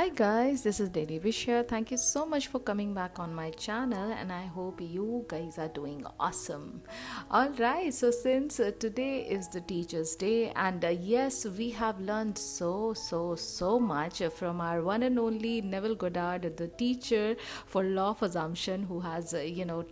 Hi guys, this is Daily Vishya. Thank you so much for coming back on my channel and I hope you guys are doing awesome. Alright, so since today is the Teacher's Day and yes, we have learned so much from our one and only Neville Goddard, the teacher for law of assumption who has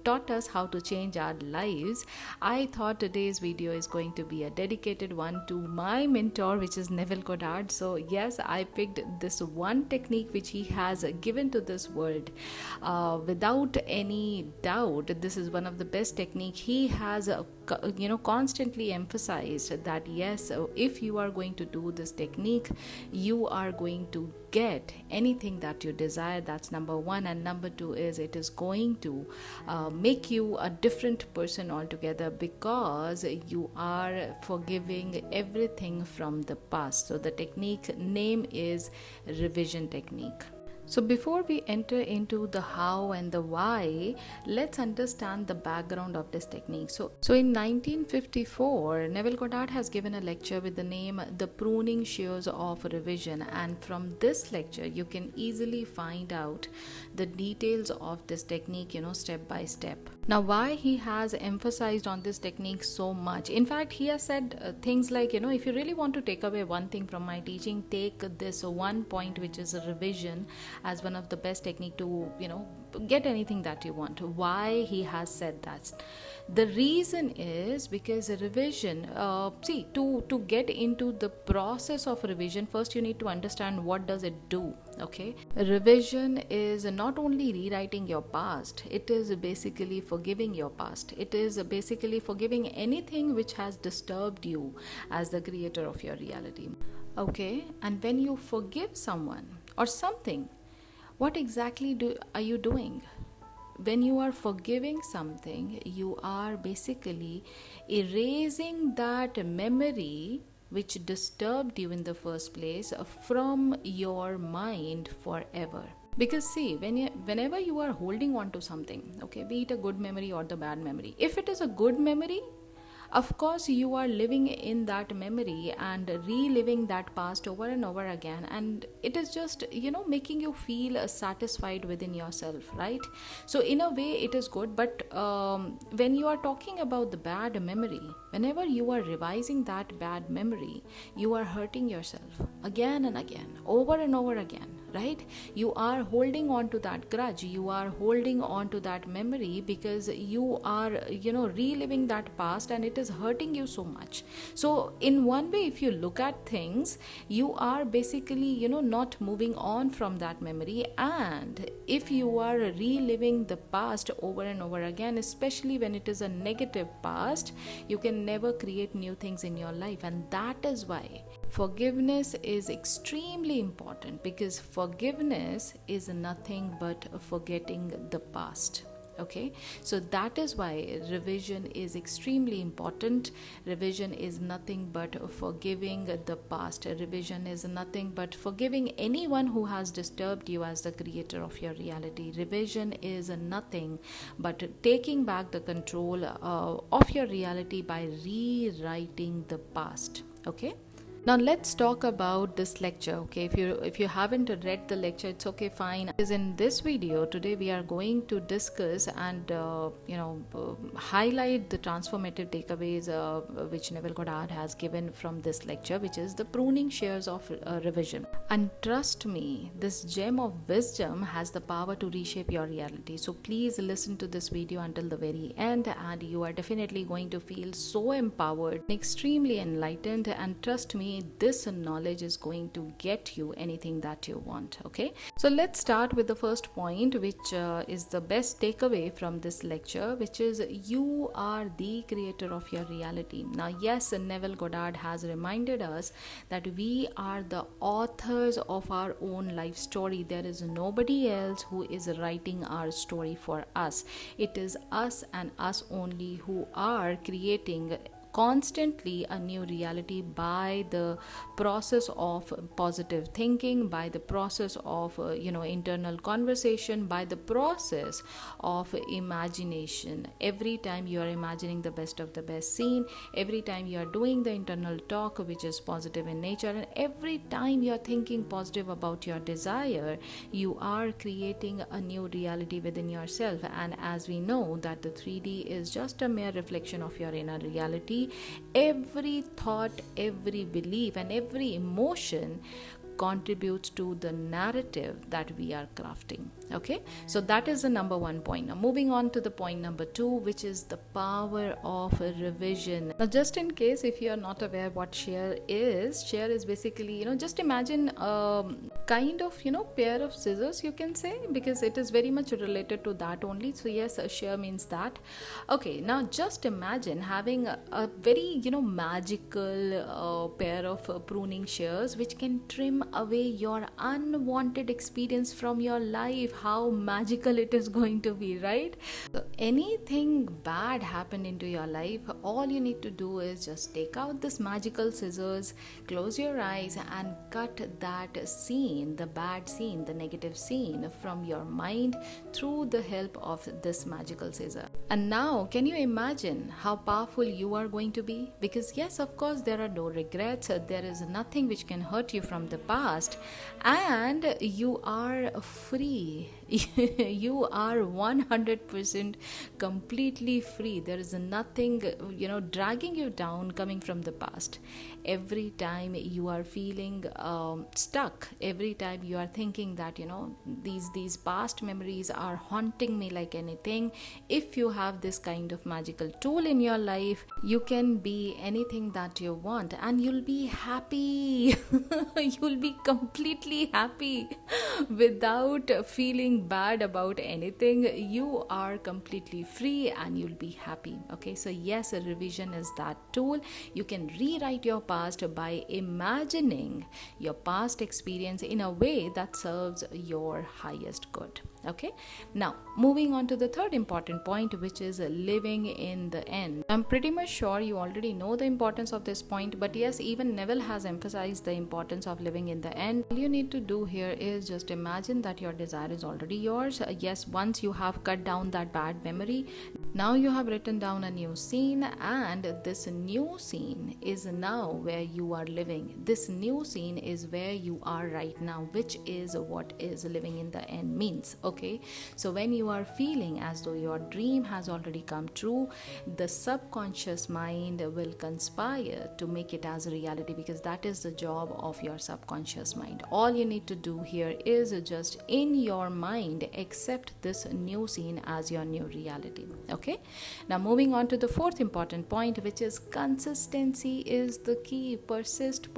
taught us how to change our lives. I thought today's video is going to be a dedicated one to my mentor, which is Neville Goddard. So yes, I picked this one technique which he has given to this world. Without any doubt, this is one of the best technique. He has constantly emphasized that yes, if you are going to do this technique, you are going to get anything that you desire. That's number one. And number two is it is going to make you a different person altogether, because you are forgiving everything from the past. So the technique name is revision technique. So before we enter into the how and the why, let's understand the background of this technique. So in 1954, Neville Goddard has given a lecture with the name The Pruning Shears of Revision, and from this lecture you can easily find out the details of this technique, step by step. Now, why he has emphasized on this technique so much? In fact, he has said things like, if you really want to take away one thing from my teaching, take this one point, which is a revision, as one of the best technique to get anything that you want. Why he has said that? The reason is because a revision, to get into the process of revision, first you need to understand what does it do. Okay, revision is not only rewriting your past, it is basically forgiving your past. It is basically forgiving anything which has disturbed you as the creator of your reality. Okay, and when you forgive someone or something, what exactly are you doing? When you are forgiving something, you are basically erasing that memory which disturbed you in the first place from your mind forever. Because see, whenever you are holding on to something, okay, be it a good memory or the bad memory, if it is a good memory, of course you are living in that memory and reliving that past over and over again, and it is just making you feel satisfied within yourself, right? So in a way it is good, but when you are talking about the bad memory, whenever you are revising that bad memory, you are hurting yourself again and again, over and over again, right? You are holding on to that grudge, you are holding on to that memory because you are reliving that past, and it is hurting you so much. So in one way, if you look at things, you are basically not moving on from that memory. And if you are reliving the past over and over again, especially when it is a negative past, you can never create new things in your life. And that is why forgiveness is extremely important, because forgiveness is nothing but forgetting the past. Okay, so that is why revision is extremely important. Revision is nothing but forgiving the past. Revision is nothing but forgiving anyone who has disturbed you as the creator of your reality. Revision is nothing but taking back the control of your reality by rewriting the past. Okay. Now let's talk about this lecture. Okay, if you haven't read the lecture, it's okay, fine. Because in this video today we are going to discuss and highlight the transformative takeaways which Neville Goddard has given from this lecture, which is the pruning shears of revision. And trust me, this gem of wisdom has the power to reshape your reality. So please listen to this video until the very end, and you are definitely going to feel so empowered, extremely enlightened, and trust me, this knowledge is going to get you anything that you want. Okay, so let's start with the first point, which is the best takeaway from this lecture, which is you are the creator of your reality. Now yes, Neville Goddard has reminded us that we are the authors of our own life story. There is nobody else who is writing our story for us. It is us and us only who are creating constantly a new reality by the process of positive thinking, by the process of internal conversation, by the process of imagination. Every time you are imagining the best of the best scene, every time you are doing the internal talk which is positive in nature, and every time you are thinking positive about your desire, you are creating a new reality within yourself. And as we know that the 3D is just a mere reflection of your inner reality, every thought, every belief, and every emotion contributes to the narrative that we are crafting. Okay, so that is the number one point. Now moving on to the point number 2, which is the power of revision. Now just in case if you are not aware what shear is basically, just imagine kind of pair of scissors, you can say, because it is very much related to that only. So yes, a shear means that. Okay, now just imagine having a very magical pair of pruning shears which can trim away your unwanted experience from your life. How magical it is going to be, right? So anything bad happened into your life, all you need to do is just take out this magical scissors, close your eyes, and cut that scene, the bad scene, the negative scene from your mind through the help of this magical scissor. And now can you imagine how powerful you are going to be? Because yes, of course, there are no regrets, there is nothing which can hurt you from the past, and you are free. You are 100% completely free. There is nothing dragging you down coming from the past. Every time you are feeling stuck, every time you are thinking that these past memories are haunting me like anything, if you have this kind of magical tool in your life, you can be anything that you want and you'll be happy. You'll be completely happy without feeling bad about anything. You are completely free and you'll be happy. Okay, so yes, a revision is that tool. You can rewrite your past by imagining your past experience in a way that serves your highest good. Okay, now moving on to the third important point, which is living in the end. I'm pretty much sure you already know the importance of this point, but yes, even Neville has emphasized the importance of living in the end. All you need to do here is just imagine that your desire is already yours. Yes, once you have cut down that bad memory, now you have written down a new scene, and this new scene is now where you are living. This new scene is where you are right now, which is what is living in the end means. Okay, so when you are feeling as though your dream has already come true, the subconscious mind will conspire to make it as a reality, because that is the job of your subconscious mind. All you need to do here is just in your mind accept this new scene as your new reality. Okay, now moving on to the fourth important point, which is consistency is the key. Persist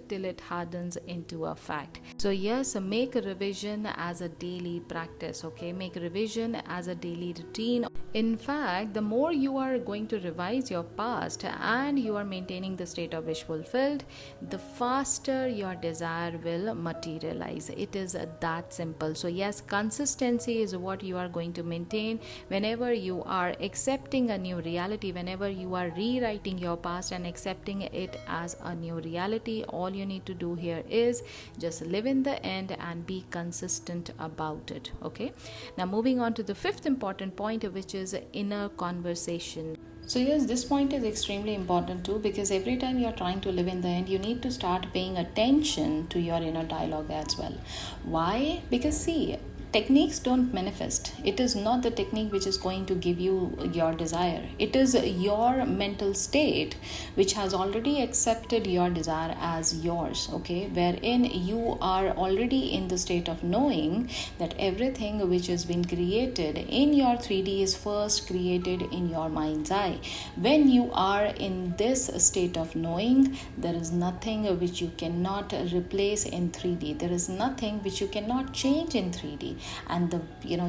till it hardens into a fact. So yes, make a revision as a daily practice. Okay, make revision as a daily routine. In fact, the more you are going to revise your past and you are maintaining the state of wish fulfilled, the faster your desire will materialize. It is that simple. So yes, consistency is what you are going to maintain whenever you are accepting a new reality, whenever you are rewriting your past and accepting it as a new reality. All you need to do here is just live in the end and be consistent about it. Okay, now moving on to the fifth important point, which is inner conversation. So yes, this point is extremely important too, because every time you're trying to live in the end, you need to start paying attention to your inner dialogue as well. Why? Because see, techniques don't manifest. It is not the technique which is going to give you your desire. It is your mental state which has already accepted your desire as yours, okay, wherein you are already in the state of knowing that everything which has been created in your 3D is first created in your mind's eye. When you are in this state of knowing, there is nothing which you cannot replace in 3D. There is nothing which you cannot change in 3D. And the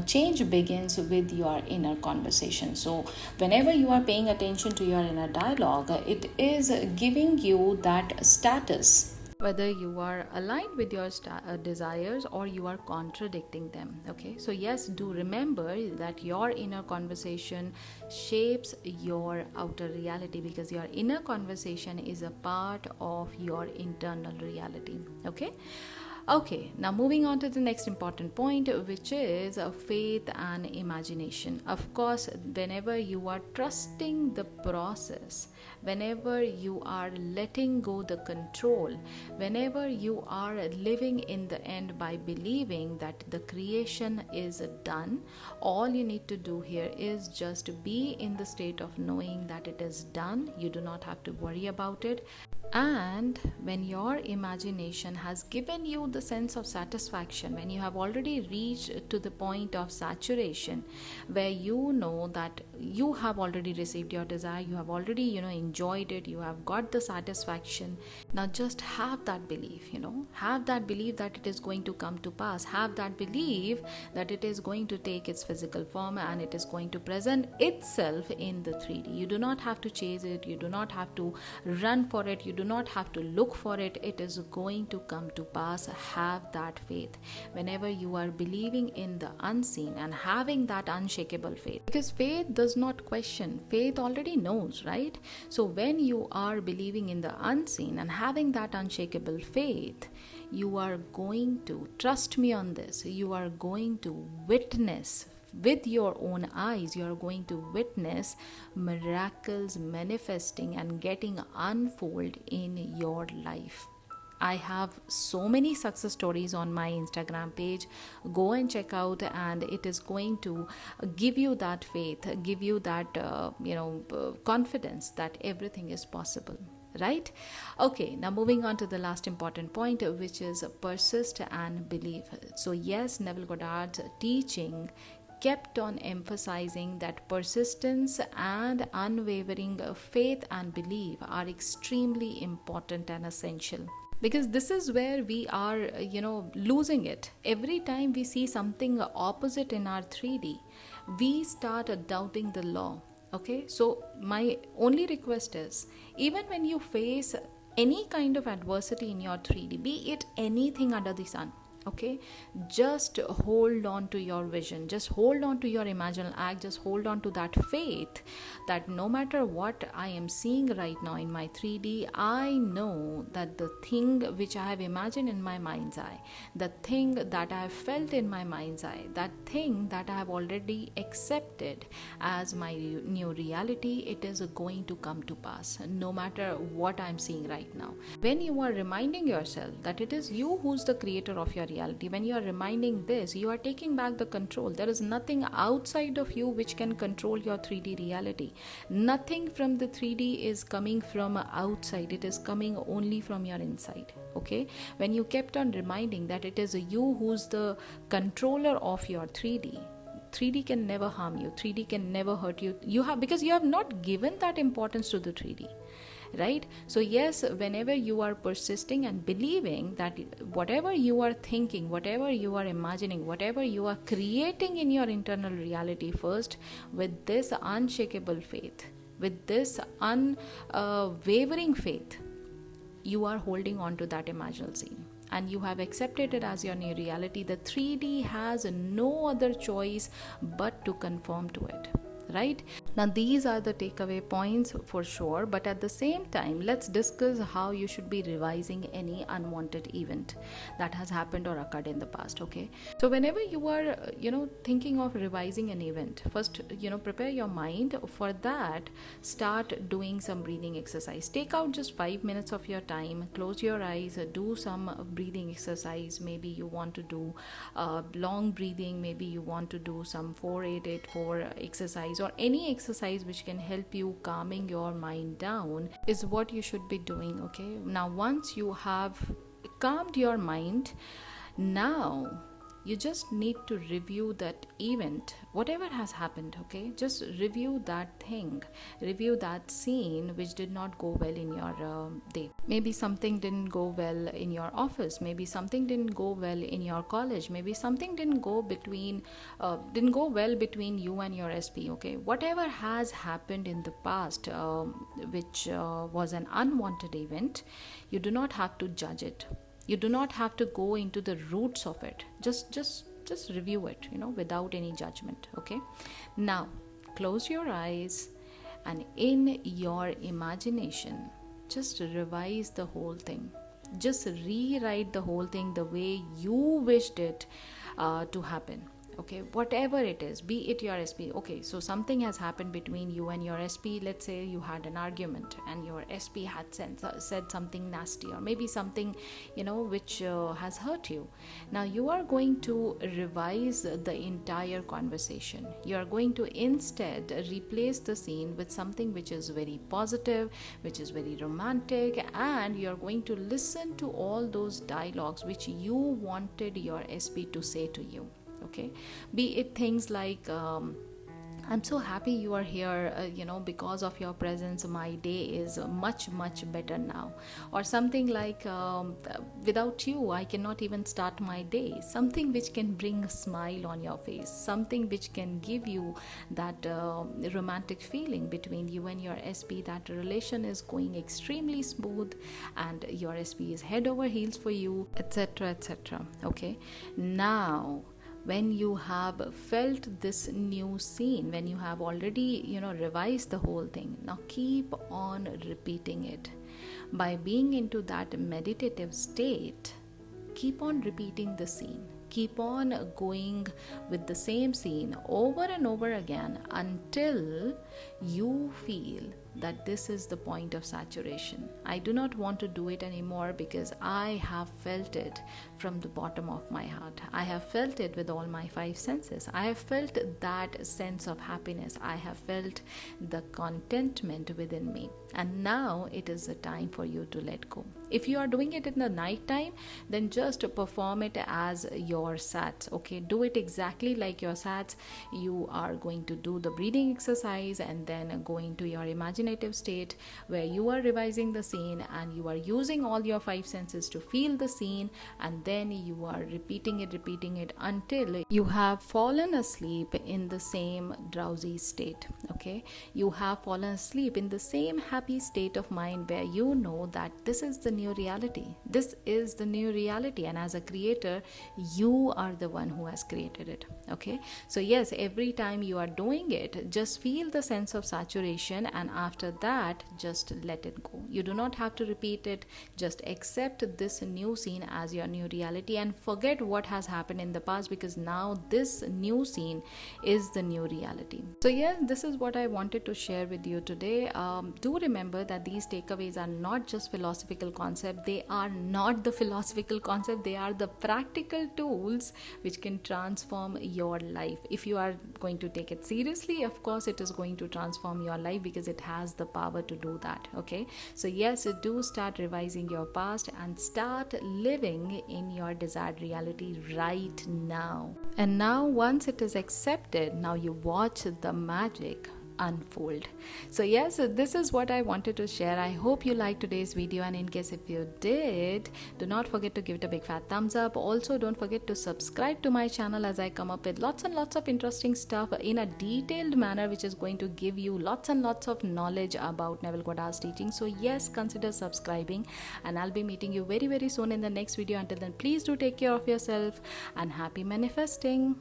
change begins with your inner conversation. So whenever you are paying attention to your inner dialogue, it is giving you that status whether you are aligned with your desires or you are contradicting them. Okay, so yes, do remember that your inner conversation shapes your outer reality, because your inner conversation is a part of your internal reality. Okay, now moving on to the next important point, which is faith and imagination. Of course, whenever you are trusting the process, whenever you are letting go the control, whenever you are living in the end by believing that the creation is done, all you need to do here is just be in the state of knowing that it is done. You do not have to worry about it. And when your imagination has given you the sense of satisfaction, when you have already reached to the point of saturation, where you know that you have already received your desire, you have already enjoyed it, you have got the satisfaction, now just have that belief, have that belief that it is going to come to pass, have that belief that it is going to take its physical form and it is going to present itself in the 3D. You do not have to chase it, you do not have to run for it, you do not have to look for it. It is going to come to pass. Have that faith whenever you are believing in the unseen and having that unshakable faith, because faith does not question, faith already knows, right? So when you are believing in the unseen and having that unshakable faith, you are going to, trust me on this, you are going to witness with your own eyes, you are going to witness miracles manifesting and getting unfold in your life. I have so many success stories on my Instagram page. Go and check out, and it is going to give you that faith, give you that confidence that everything is possible. Right? Okay, now moving on to the last important point, which is persist and believe. So yes, Neville Goddard's teaching kept on emphasizing that persistence and unwavering faith and belief are extremely important and essential, because this is where we are losing it. Every time we see something opposite in our 3D, we start doubting the law. Okay, so my only request is, even when you face any kind of adversity in your 3D, be it anything under the sun, okay, just hold on to your vision, just hold on to your imaginal act, just hold on to that faith that no matter what I am seeing right now in my 3D, I know that the thing which I have imagined in my mind's eye, the thing that I have felt in my mind's eye, that thing that I have already accepted as my new reality, it is going to come to pass no matter what I am seeing right now. When you are reminding yourself that it is you who's the creator of your reality, when you are reminding this, you are taking back the control. There is nothing outside of you which can control your 3D reality. Nothing from the 3D is coming from outside, it is coming only from your inside. Okay, when you kept on reminding that it is you who's the controller of your 3D can never harm you, 3D can never hurt you. Because you have not given that importance to the 3D. Right? So yes, whenever you are persisting and believing that whatever you are thinking, whatever you are imagining, whatever you are creating in your internal reality, first with this unshakable faith, with this unwavering faith, you are holding on to that imaginal scene and you have accepted it as your new reality. The 3D has no other choice but to conform to it. Right? Now these are the takeaway points for sure, but at the same time, let's discuss how you should be revising any unwanted event that has happened or occurred in the past. Okay, so whenever you are thinking of revising an event, first prepare your mind. For that, start doing some breathing exercise. Take out just 5 minutes of your time, close your eyes, do some breathing exercise. Maybe you want to do long breathing, maybe you want to do some 4-8-8-4 exercise, or any exercise which can help you calming your mind down is what you should be doing. Okay, now once you have calmed your mind, now You just need to review that event, whatever has happened, okay? Just review that thing, review that scene which did not go well in your day. Maybe something didn't go well in your office, maybe something didn't go well in your college, maybe something didn't go well between you and your SP, okay? Whatever has happened in the past, which was an unwanted event, you do not have to judge it. You do not have to go into the roots of it. Just review it, without any judgment, okay? Now, close your eyes and in your imagination, just revise the whole thing. Just rewrite the whole thing the way you wished it to happen. Okay, whatever it is, be it your SP. Okay, so something has happened between you and your SP. Let's say you had an argument and your SP had said something nasty, or maybe something which has hurt you. Now you are going to revise the entire conversation. You are going to instead replace the scene with something which is very positive, which is very romantic, and you are going to listen to all those dialogues which you wanted your SP to say to you. Okay, be it things like I'm so happy you are here, because of your presence my day is much better now, or something like without you I cannot even start my day. Something which can bring a smile on your face, something which can give you that romantic feeling between you and your SP, that relation is going extremely smooth and your SP is head over heels for you, etc. Okay, now when you have felt this new scene, when you have already revised the whole thing, now keep on repeating it. By being into that meditative state, keep on repeating the scene. Keep on going with the same scene over and over again until you feel that this is the point of saturation. I do not want to do it anymore because I have felt it from the bottom of my heart. I have felt it with all my 5 senses. I have felt that sense of happiness. I have felt the contentment within me. And now it is the time for you to let go. If you are doing it in the night time, then just perform it as your sats. Okay, do it exactly like your sats. You are going to do the breathing exercise and then go into your imaginative state where you are revising the scene and you are using all your 5 senses to feel the scene, and then you are repeating it until you have fallen asleep in the same drowsy state. Okay, you have fallen asleep in the same happy state of mind where you know that this is the new reality. This is the new reality, and as a creator, you are the one who has created it. Okay, so yes, every time you are doing it, just feel the sense of saturation, and after that, just let it go. You do not have to repeat it. Just accept this new scene as your new reality and forget what has happened in the past, because now this new scene is the new reality. So yes, this is what I wanted to share with you today. Do remember that these takeaways are not just philosophical concepts. They are not the philosophical concept. They are the practical tools which can transform your life. If you are going to take it seriously, of course it is going to transform your life because it has the power to do that. Okay, so yes, do start revising your past and start living in your desired reality right now. And now once it is accepted, now you watch the magic unfold. So yes, this is what I wanted to share. I hope you liked today's video, and in case if you did, do not forget to give it a big fat thumbs up. Also, don't forget to subscribe to my channel as I come up with lots and lots of interesting stuff in a detailed manner, which is going to give you lots and lots of knowledge about Neville Goddard's teaching. So yes, consider subscribing, and I'll be meeting you very soon in the next video. Until then, please do take care of yourself and happy manifesting.